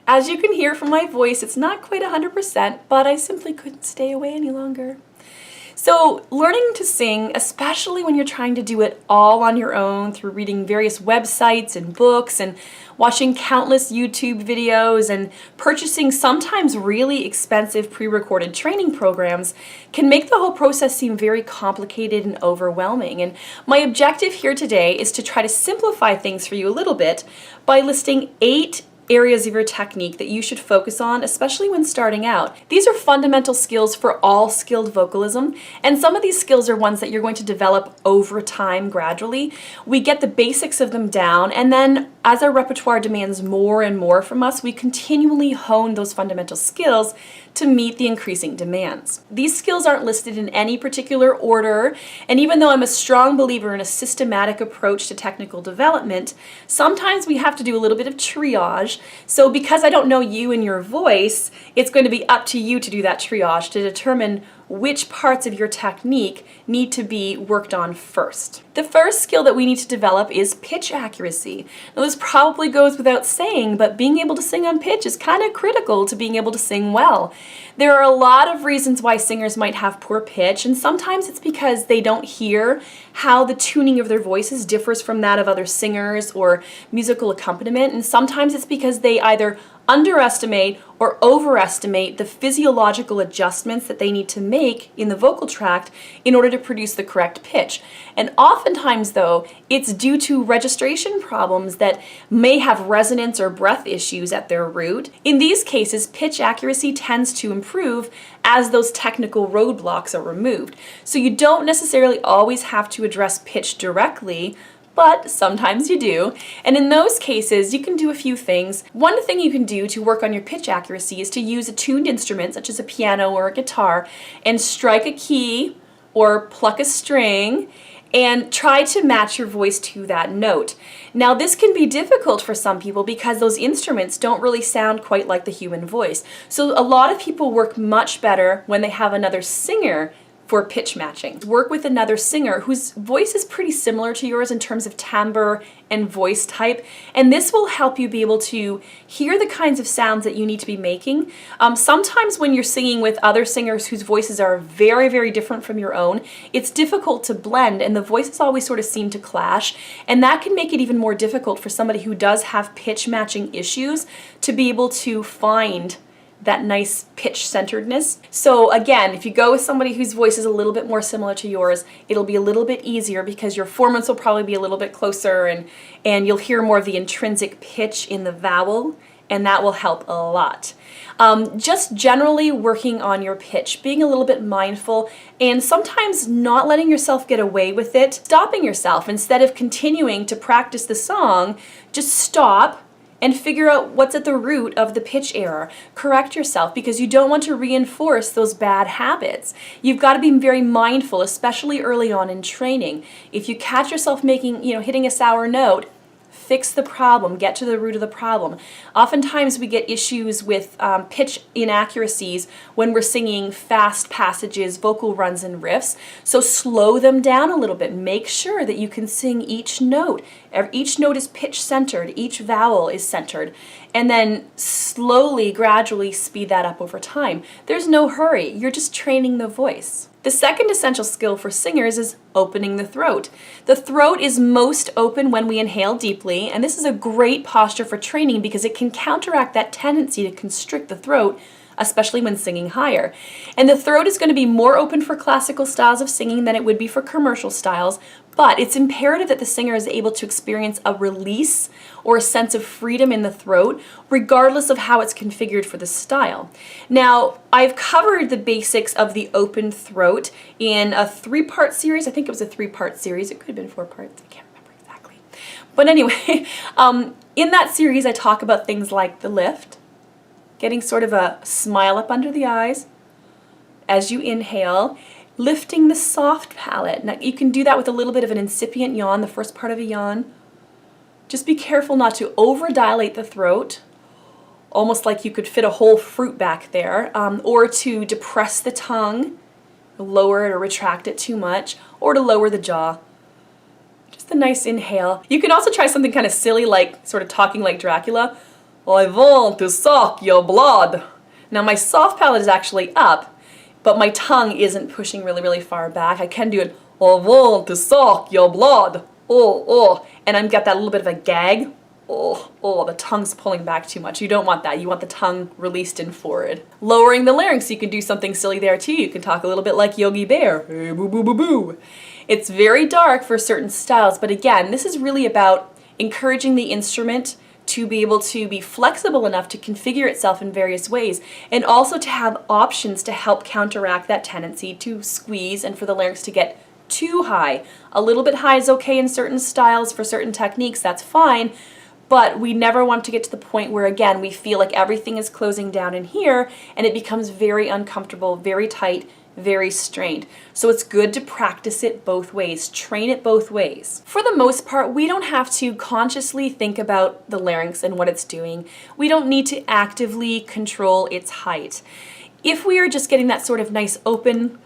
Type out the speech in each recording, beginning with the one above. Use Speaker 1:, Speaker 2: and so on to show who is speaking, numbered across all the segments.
Speaker 1: As you can hear from my voice, it's not quite 100%, but I simply couldn't stay away any longer. So learning to sing, especially when you're trying to do it all on your own through reading various websites and books and watching countless YouTube videos and purchasing sometimes really expensive pre-recorded training programs, can make the whole process seem very complicated and overwhelming. And my objective here today is to try to simplify things for you a little bit by listing 8 areas of your technique that you should focus on, especially when starting out. These are fundamental skills for all skilled vocalism, and some of these skills are ones that you're going to develop over time gradually. We get the basics of them down, and then as our repertoire demands more and more from us, we continually hone those fundamental skills to meet the increasing demands. These skills aren't listed in any particular order, and even though I'm a strong believer in a systematic approach to technical development, sometimes we have to do a little bit of triage. So because I don't know you and your voice, it's going to be up to you to do that triage to determine which parts of your technique need to be worked on first. The first skill that we need to develop is pitch accuracy. Now this probably goes without saying, but being able to sing on pitch is kind of critical to being able to sing well. There are a lot of reasons why singers might have poor pitch, and sometimes it's because they don't hear how the tuning of their voices differs from that of other singers or musical accompaniment, and sometimes it's because they either underestimate or overestimate the physiological adjustments that they need to make in the vocal tract in order to produce the correct pitch. And oftentimes, though, it's due to registration problems that may have resonance or breath issues at their root. In these cases, pitch accuracy tends to improve as those technical roadblocks are removed. So you don't necessarily always have to address pitch directly, but sometimes you do. And in those cases, you can do a few things. One thing you can do to work on your pitch accuracy is to use a tuned instrument, such as a piano or a guitar, and strike a key or pluck a string and try to match your voice to that note. Now, this can be difficult for some people because those instruments don't really sound quite like the human voice. So a lot of people work much better when they have another singer for pitch matching. Work with another singer whose voice is pretty similar to yours in terms of timbre and voice type, and this will help you be able to hear the kinds of sounds that you need to be making. Sometimes when you're singing with other singers whose voices are very, very different from your own, it's difficult to blend, and the voices always sort of seem to clash, and that can make it even more difficult for somebody who does have pitch matching issues to be able to find that nice pitch centeredness. So again, if you go with somebody whose voice is a little bit more similar to yours, it'll be a little bit easier because your formants will probably be a little bit closer, and you'll hear more of the intrinsic pitch in the vowel, and that will help a lot. Just generally working on your pitch, being a little bit mindful, and sometimes not letting yourself get away with it, stopping yourself. Instead of continuing to practice the song, just stop and figure out what's at the root of the pitch error. Correct yourself because you don't want to reinforce those bad habits. You've got to be very mindful, especially early on in training. If you catch yourself hitting a sour note, fix the problem, get to the root of the problem. Oftentimes we get issues with pitch inaccuracies when we're singing fast passages, vocal runs, and riffs. So slow them down a little bit. Make sure that you can sing each note. Each note is pitch centered, each vowel is centered, and then slowly, gradually speed that up over time. There's no hurry, you're just training the voice. The second essential skill for singers is opening the throat. The throat is most open when we inhale deeply, and this is a great posture for training because it can counteract that tendency to constrict the throat, especially when singing higher. And the throat is going to be more open for classical styles of singing than it would be for commercial styles, but it's imperative that the singer is able to experience a release or a sense of freedom in the throat, regardless of how it's configured for the style. Now, I've covered the basics of the open throat in a 3-part series. I think it was a 3-part series. It could have been 4 parts. I can't remember exactly. But anyway, in that series, I talk about things like the lift, getting sort of a smile up under the eyes as you inhale, lifting the soft palate. Now, you can do that with a little bit of an incipient yawn, the first part of a yawn. Just be careful not to over-dilate the throat, almost like you could fit a whole fruit back there, or to depress the tongue, lower it or retract it too much, or to lower the jaw. Just a nice inhale. You can also try something kind of silly like sort of talking like Dracula. I want to suck your blood. Now my soft palate is actually up, but my tongue isn't pushing really, really far back. I can do it, I want to suck your blood. And I've got that little bit of a gag. The tongue's pulling back too much. You don't want that. You want the tongue released and forward. Lowering the larynx, you can do something silly there too. You can talk a little bit like Yogi Bear. Hey, boo, boo, boo, boo. It's very dark for certain styles, but again, this is really about encouraging the instrument to be able to be flexible enough to configure itself in various ways, and also to have options to help counteract that tendency to squeeze and for the larynx to get too high. A little bit high is okay in certain styles, for certain techniques, that's fine, but we never want to get to the point where, again, we feel like everything is closing down in here and it becomes very uncomfortable, very tight, very strained. So it's good to practice it both ways, train it both ways. For the most part, we don't have to consciously think about the larynx and what it's doing. We don't need to actively control its height. If we are just getting that sort of nice open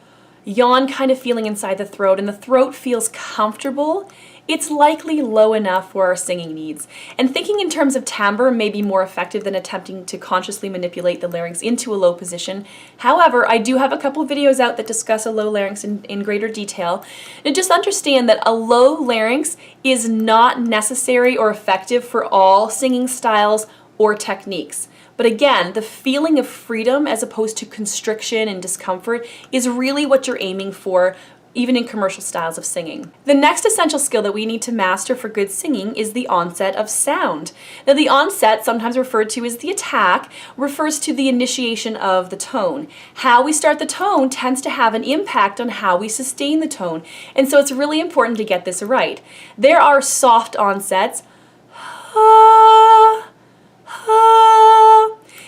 Speaker 1: yawn kind of feeling inside the throat and the throat feels comfortable, it's likely low enough for our singing needs. And thinking in terms of timbre may be more effective than attempting to consciously manipulate the larynx into a low position. However, I do have a couple videos out that discuss a low larynx in greater detail. And just understand that a low larynx is not necessary or effective for all singing styles or techniques. But again, the feeling of freedom as opposed to constriction and discomfort is really what you're aiming for, even in commercial styles of singing. The next essential skill that we need to master for good singing is the onset of sound. Now the onset, sometimes referred to as the attack, refers to the initiation of the tone. How we start the tone tends to have an impact on how we sustain the tone, and so it's really important to get this right. There are soft onsets,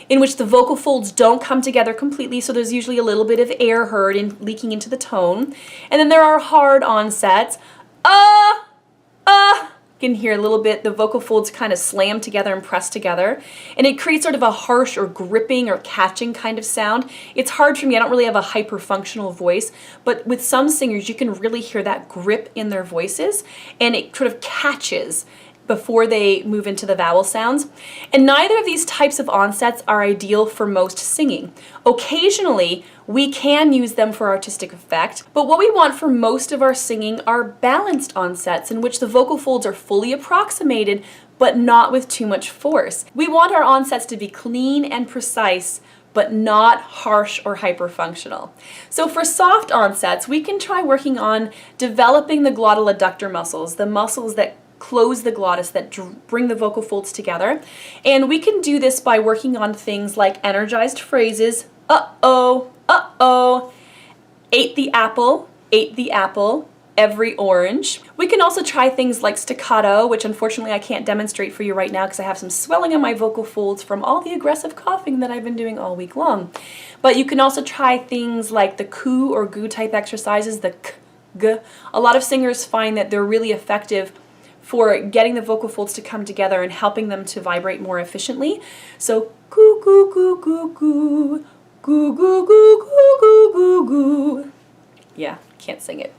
Speaker 1: in which the vocal folds don't come together completely, so there's usually a little bit of air heard in leaking into the tone. And then there are hard onsets. You can hear a little bit, the vocal folds kind of slam together and press together. And it creates sort of a harsh or gripping or catching kind of sound. It's hard for me, I don't really have a hyper-functional voice, but with some singers you can really hear that grip in their voices, and it sort of catches before they move into the vowel sounds. And neither of these types of onsets are ideal for most singing. Occasionally, we can use them for artistic effect, but what we want for most of our singing are balanced onsets in which the vocal folds are fully approximated, but not with too much force. We want our onsets to be clean and precise, but not harsh or hyperfunctional. So for soft onsets, we can try working on developing the glottal adductor muscles, the muscles that close the glottis, that bring the vocal folds together. And we can do this by working on things like energized phrases, uh-oh, ate the apple, every orange. We can also try things like staccato, which unfortunately I can't demonstrate for you right now because I have some swelling on my vocal folds from all the aggressive coughing that I've been doing all week long. But you can also try things like the coo or goo type exercises, the k, g. A lot of singers find that they're really effective for getting the vocal folds to come together and helping them to vibrate more efficiently. So goo goo goo goo goo, goo goo goo goo goo goo goo. Yeah, can't sing it.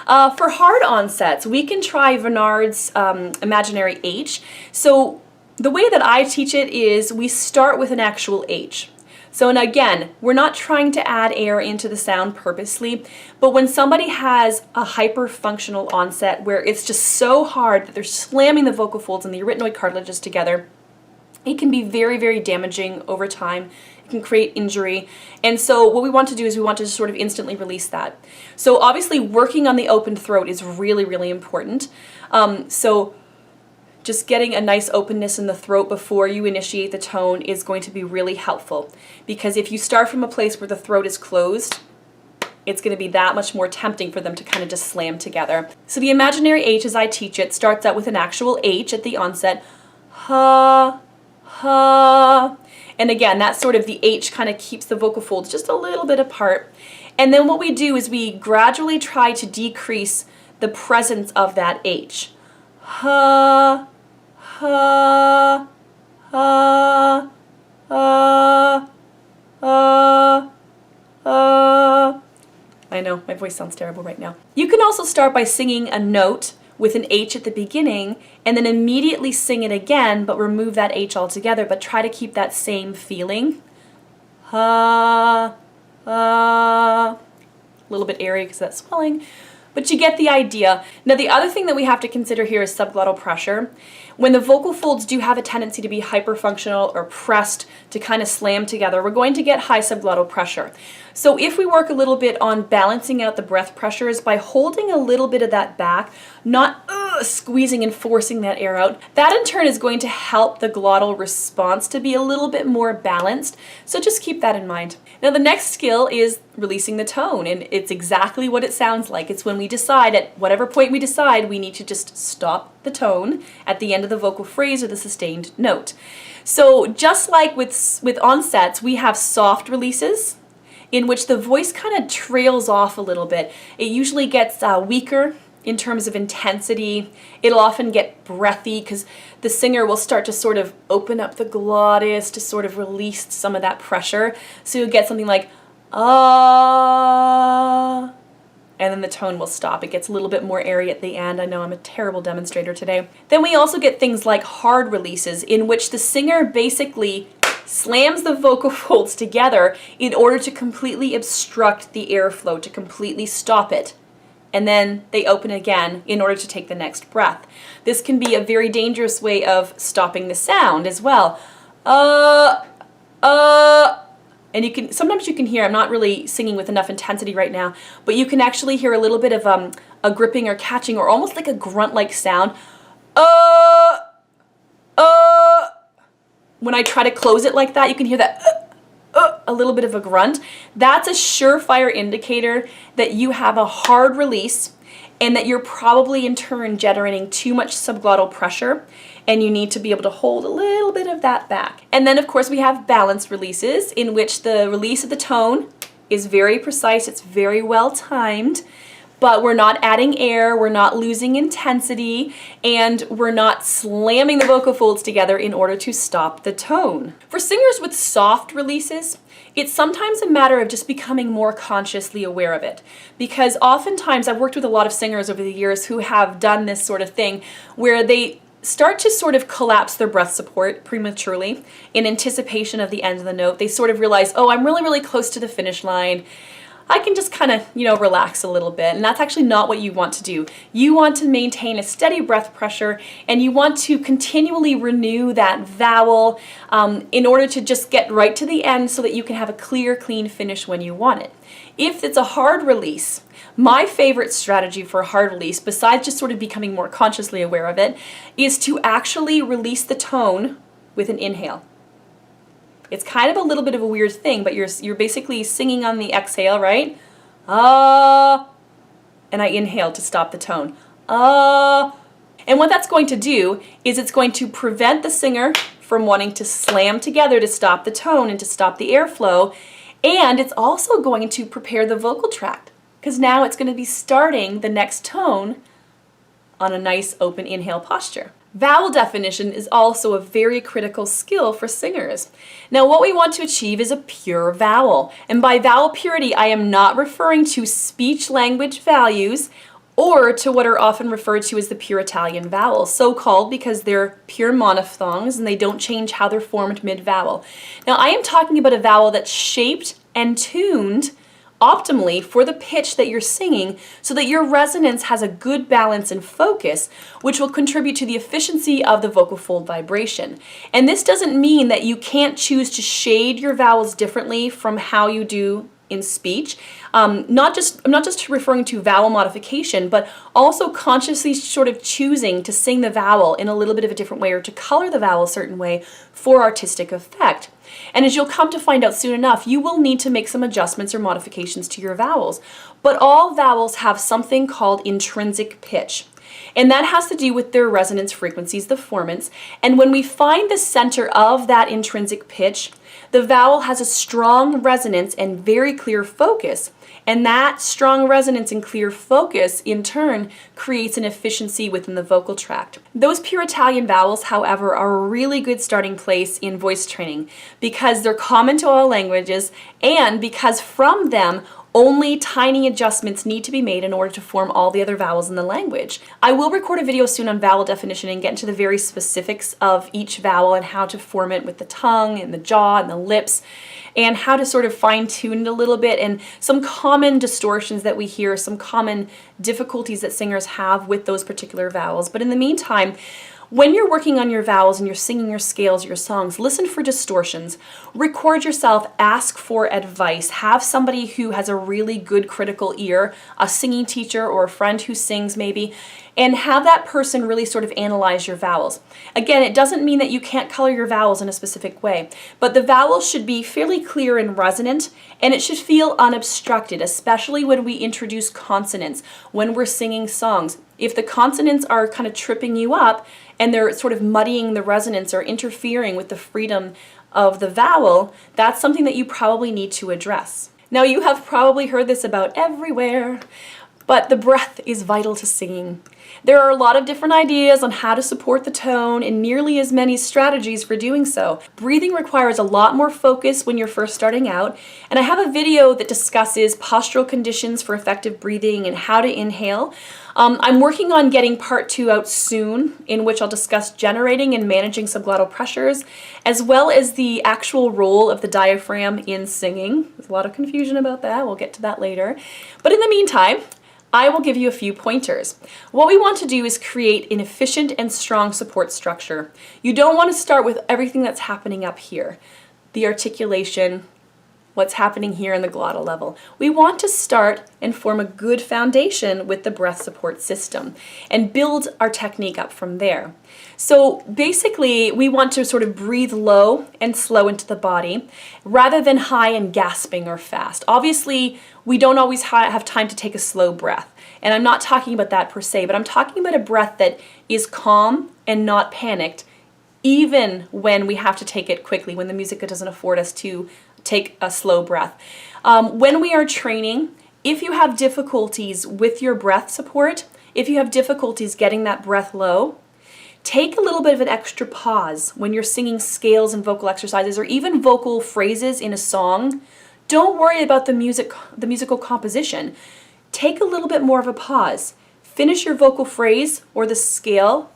Speaker 1: For hard onsets, we can try Vernard's imaginary H. So the way that I teach it is we start with an actual H. So, and again, we're not trying to add air into the sound purposely, but when somebody has a hyper-functional onset where it's just so hard that they're slamming the vocal folds and the arytenoid cartilages together, it can be very, very damaging over time. It can create injury. And so what we want to do is we want to just sort of instantly release that. So obviously working on the open throat is really, really important. So just getting a nice openness in the throat before you initiate the tone is going to be really helpful, because if you start from a place where the throat is closed, it's going to be that much more tempting for them to kind of just slam together. So the imaginary H, as I teach it, starts out with an actual H at the onset. Ha, ha. And again, that sort of the H kind of keeps the vocal folds just a little bit apart. And then what we do is we gradually try to decrease the presence of that H. Ha, ha, ha, ha, ha, ha. I know, my voice sounds terrible right now. You can also start by singing a note with an H at the beginning, and then immediately sing it again, but remove that H altogether, but try to keep that same feeling. Ha, a little bit airy because that's swelling, but you get the idea. Now the other thing that we have to consider here is subglottal pressure. When the vocal folds do have a tendency to be hyperfunctional or pressed to kind of slam together, we're going to get high subglottal pressure. So if we work a little bit on balancing out the breath pressures by holding a little bit of that back, not squeezing and forcing that air out, that in turn is going to help the glottal response to be a little bit more balanced. So just keep that in mind. Now the next skill is releasing the tone, and it's exactly what it sounds like. It's when we decide, at whatever point we decide, we need to just stop the tone at the end of the vocal phrase or the sustained note. So just like with onsets, we have soft releases in which the voice kind of trails off a little bit. It usually gets weaker in terms of intensity. It'll often get breathy because the singer will start to sort of open up the glottis to sort of release some of that pressure. So you'll get something like, ah, and then the tone will stop. It gets a little bit more airy at the end. I know I'm a terrible demonstrator today. Then we also get things like hard releases in which the singer basically slams the vocal folds together in order to completely obstruct the airflow, to completely stop it. And then they open again in order to take the next breath. This can be a very dangerous way of stopping the sound as well. And sometimes you can hear, I'm not really singing with enough intensity right now, but you can actually hear a little bit of a gripping or catching or almost like a grunt-like sound. When I try to close it like that, you can hear that a little bit of a grunt. That's a surefire indicator that you have a hard release and that you're probably in turn generating too much subglottal pressure, and you need to be able to hold a little bit of that back. And then of course we have balanced releases in which the release of the tone is very precise, it's very well timed, but we're not adding air, we're not losing intensity, and we're not slamming the vocal folds together in order to stop the tone. For singers with soft releases, it's sometimes a matter of just becoming more consciously aware of it. Because oftentimes, I've worked with a lot of singers over the years who have done this sort of thing where they start to sort of collapse their breath support prematurely in anticipation of the end of the note. They sort of realize, oh, I'm really, really close to the finish line. I can just kind of, relax a little bit. And that's actually not what you want to do. You want to maintain a steady breath pressure, and you want to continually renew that vowel in order to just get right to the end so that you can have a clear, clean finish when you want it. If it's a hard release, my favorite strategy for a hard release, besides just sort of becoming more consciously aware of it, is to actually release the tone with an inhale. It's kind of a little bit of a weird thing, but you're basically singing on the exhale, right? Ah, and I inhale to stop the tone. Ah. And what that's going to do is it's going to prevent the singer from wanting to slam together to stop the tone and to stop the airflow. And it's also going to prepare the vocal tract, because now it's going to be starting the next tone on a nice open inhale posture. Vowel definition is also a very critical skill for singers. Now what we want to achieve is a pure vowel. And by vowel purity, I am not referring to speech language values or to what are often referred to as the pure Italian vowels, so called because they're pure monophthongs and they don't change how they're formed mid-vowel. Now I am talking about a vowel that's shaped and tuned optimally for the pitch that you're singing so that your resonance has a good balance and focus, which will contribute to the efficiency of the vocal fold vibration. And this doesn't mean that you can't choose to shade your vowels differently from how you do in speech. I'm not just referring to vowel modification, but also consciously sort of choosing to sing the vowel in a little bit of a different way or to color the vowel a certain way for artistic effect. And as you'll come to find out soon enough, you will need to make some adjustments or modifications to your vowels. But all vowels have something called intrinsic pitch. And that has to do with their resonance frequencies, the formants. And when we find the center of that intrinsic pitch, the vowel has a strong resonance and very clear focus. And that strong resonance and clear focus, in turn, creates an efficiency within the vocal tract. Those pure Italian vowels, however, are a really good starting place in voice training because they're common to all languages and because from them, Only tiny adjustments need to be made in order to form all the other vowels in the language. I will record a video soon on vowel definition and get into the very specifics of each vowel and how to form it with the tongue and the jaw and the lips, and how to sort of fine-tune it a little bit, and some common distortions that we hear, some common difficulties that singers have with those particular vowels. But in the meantime, when you're working on your vowels and you're singing your scales, your songs, listen for distortions. Record yourself, ask for advice. Have somebody who has a really good critical ear, a singing teacher or a friend who sings maybe, and have that person really sort of analyze your vowels. Again, it doesn't mean that you can't color your vowels in a specific way, but the vowels should be fairly clear and resonant, and it should feel unobstructed, especially when we introduce consonants, when we're singing songs. If the consonants are kind of tripping you up and they're sort of muddying the resonance or interfering with the freedom of the vowel, that's something that you probably need to address. Now, you have probably heard this about everywhere, but the breath is vital to singing. There are a lot of different ideas on how to support the tone and nearly as many strategies for doing so. Breathing requires a lot more focus when you're first starting out, and I have a video that discusses postural conditions for effective breathing and how to inhale. I'm working on getting part 2 out soon, in which I'll discuss generating and managing subglottal pressures, as well as the actual role of the diaphragm in singing. There's a lot of confusion about that. We'll get to that later. But in the meantime, I will give you a few pointers. What we want to do is create an efficient and strong support structure. You don't want to start with everything that's happening up here, the articulation, what's happening here in the glottal level. We want to start and form a good foundation with the breath support system and build our technique up from there. So basically, we want to sort of breathe low and slow into the body rather than high and gasping or fast. Obviously, we don't always have time to take a slow breath, and I'm not talking about that per se, but I'm talking about a breath that is calm and not panicked, even when we have to take it quickly, when the music doesn't afford us to take a slow breath. When we are training, if you have difficulties with your breath support, if you have difficulties getting that breath low, take a little bit of an extra pause when you're singing scales and vocal exercises or even vocal phrases in a song. Don't worry about the musical composition. Take a little bit more of a pause. Finish your vocal phrase or the scale,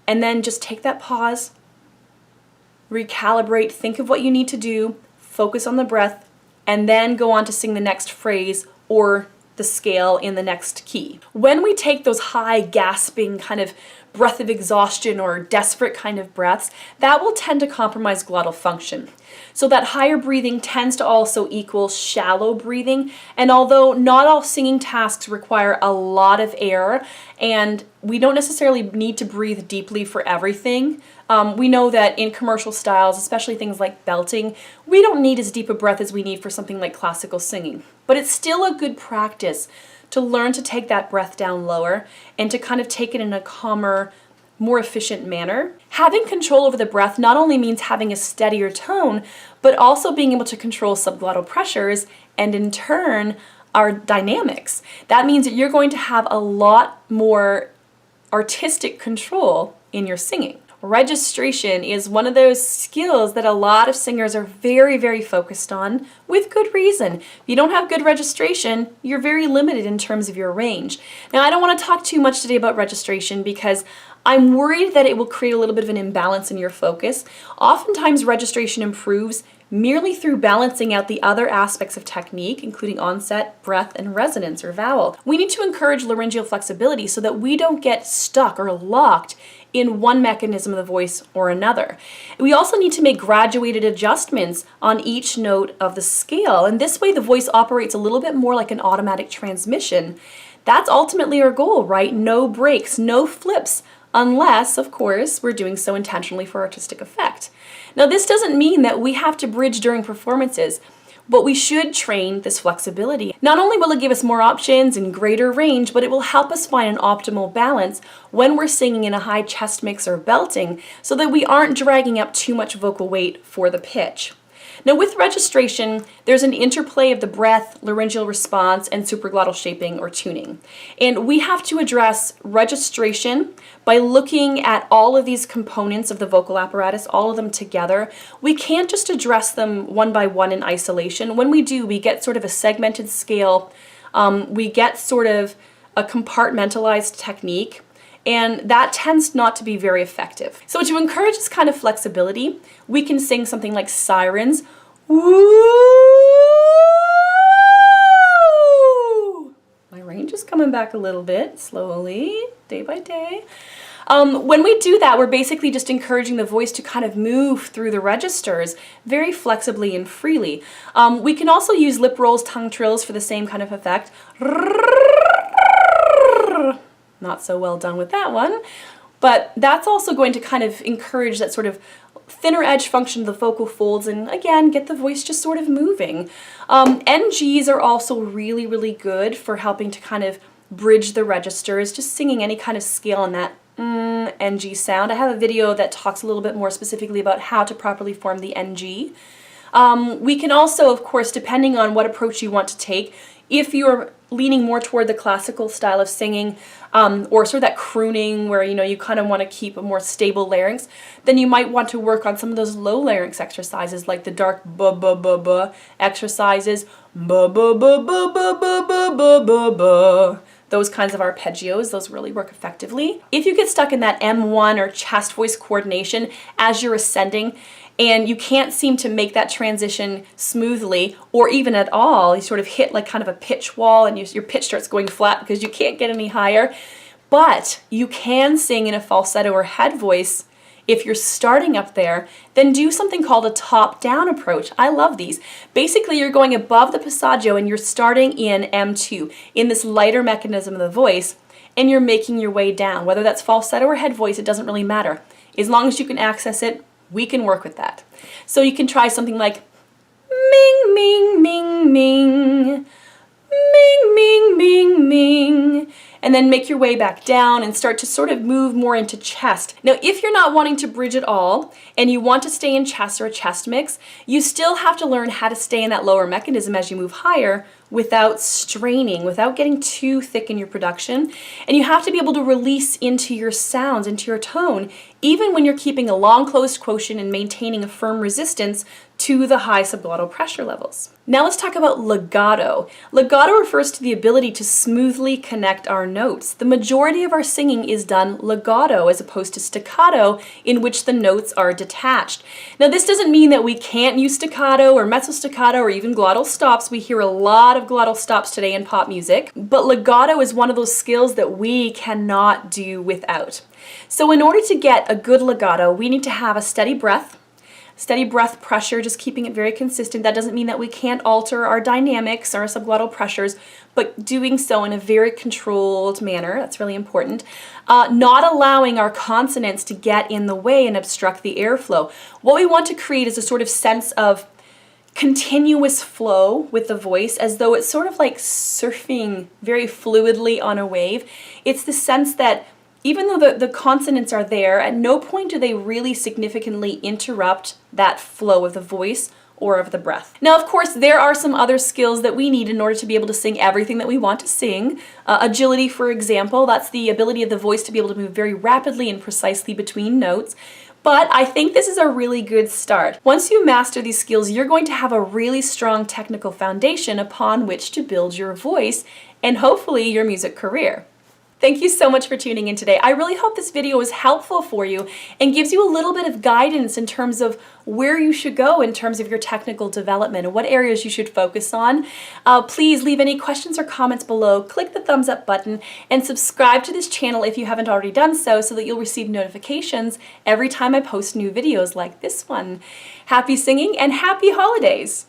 Speaker 1: and then just take that pause, recalibrate, think of what you need to do, focus on the breath, and then go on to sing the next phrase or the scale in the next key. When we take those high gasping kind of breath of exhaustion or desperate kind of breaths, that will tend to compromise glottal function. So that higher breathing tends to also equal shallow breathing, and although not all singing tasks require a lot of air, and we don't necessarily need to breathe deeply for everything, we know that in commercial styles, especially things like belting, we don't need as deep a breath as we need for something like classical singing. But it's still a good practice to learn to take that breath down lower and to kind of take it in a calmer, more efficient manner. Having control over the breath not only means having a steadier tone, but also being able to control subglottal pressures and in turn our dynamics. That means that you're going to have a lot more artistic control in your singing. Registration is one of those skills that a lot of singers are very, very focused on, with good reason. If you don't have good registration, you're very limited in terms of your range. Now, I don't want to talk too much today about registration because I'm worried that it will create a little bit of an imbalance in your focus. Oftentimes, registration improves merely through balancing out the other aspects of technique, including onset, breath, and resonance or vowel. We need to encourage laryngeal flexibility so that we don't get stuck or locked in one mechanism of the voice or another. We also need to make graduated adjustments on each note of the scale, and this way the voice operates a little bit more like an automatic transmission. That's ultimately our goal, right? No breaks, no flips, unless, of course, we're doing so intentionally for artistic effect. Now, this doesn't mean that we have to bridge during performances, but we should train this flexibility. Not only will it give us more options and greater range, but it will help us find an optimal balance when we're singing in a high chest mix or belting so that we aren't dragging up too much vocal weight for the pitch. Now with registration, there's an interplay of the breath, laryngeal response, and supraglottal shaping or tuning. And we have to address registration by looking at all of these components of the vocal apparatus, all of them together. We can't just address them one by one in isolation. When we do, we get sort of a segmented scale. We get sort of a compartmentalized technique, and that tends not to be very effective. So to encourage this kind of flexibility, we can sing something like sirens. Woo! My range is coming back a little bit, slowly, day by day. When we do that, we're basically just encouraging the voice to kind of move through the registers very flexibly and freely. We can also use lip rolls, tongue trills for the same kind of effect. Not so well done with that one, but that's also going to kind of encourage that sort of thinner edge function of the vocal folds and again get the voice just sort of moving. NGs are also really, really good for helping to kind of bridge the registers, just singing any kind of scale on that NG sound. I have a video that talks a little bit more specifically about how to properly form the NG. We can also, of course, depending on what approach you want to take, if you're leaning more toward the classical style of singing, or sort of that crooning where you kind of want to keep a more stable larynx, then you might want to work on some of those low larynx exercises like the dark ba ba ba ba exercises, ba ba ba ba ba ba ba ba ba ba. Those kinds of arpeggios, those really work effectively. If you get stuck in that M1 or chest voice coordination as you're ascending, and you can't seem to make that transition smoothly or even at all, you sort of hit like kind of a pitch wall and your pitch starts going flat because you can't get any higher, but you can sing in a falsetto or head voice. If you're starting up there, then do something called a top-down approach. I love these. Basically, you're going above the passaggio and you're starting in M2, in this lighter mechanism of the voice, and you're making your way down. Whether that's falsetto or head voice, it doesn't really matter. As long as you can access it, we can work with that. So you can try something like ming, ming, ming, ming, ming, ming, ming, ming, and then make your way back down and start to sort of move more into chest. Now, if you're not wanting to bridge at all and you want to stay in chest or a chest mix, you still have to learn how to stay in that lower mechanism as you move higher without straining, without getting too thick in your production. And you have to be able to release into your sounds, into your tone, even when you're keeping a long closed quotient and maintaining a firm resistance to the high subglottal pressure levels. Now let's talk about legato. Legato refers to the ability to smoothly connect our notes. The majority of our singing is done legato as opposed to staccato, in which the notes are detached. Now this doesn't mean that we can't use staccato or mezzo staccato or even glottal stops. We hear a lot of glottal stops today in pop music, but legato is one of those skills that we cannot do without. So in order to get a good legato, we need to have a steady breath pressure, just keeping it very consistent. That doesn't mean that we can't alter our dynamics or our subglottal pressures, but doing so in a very controlled manner. That's really important. Not allowing our consonants to get in the way and obstruct the airflow. What we want to create is a sort of sense of continuous flow with the voice, as though it's sort of like surfing very fluidly on a wave. It's the sense that even though the consonants are there, at no point do they really significantly interrupt that flow of the voice or of the breath. Now, of course, there are some other skills that we need in order to be able to sing everything that we want to sing. Agility, for example, that's the ability of the voice to be able to move very rapidly and precisely between notes. But I think this is a really good start. Once you master these skills, you're going to have a really strong technical foundation upon which to build your voice and hopefully your music career. Thank you so much for tuning in today. I really hope this video was helpful for you and gives you a little bit of guidance in terms of where you should go in terms of your technical development and what areas you should focus on. Please leave any questions or comments below, click the thumbs up button, and subscribe to this channel if you haven't already done so that you'll receive notifications every time I post new videos like this one. Happy singing and happy holidays!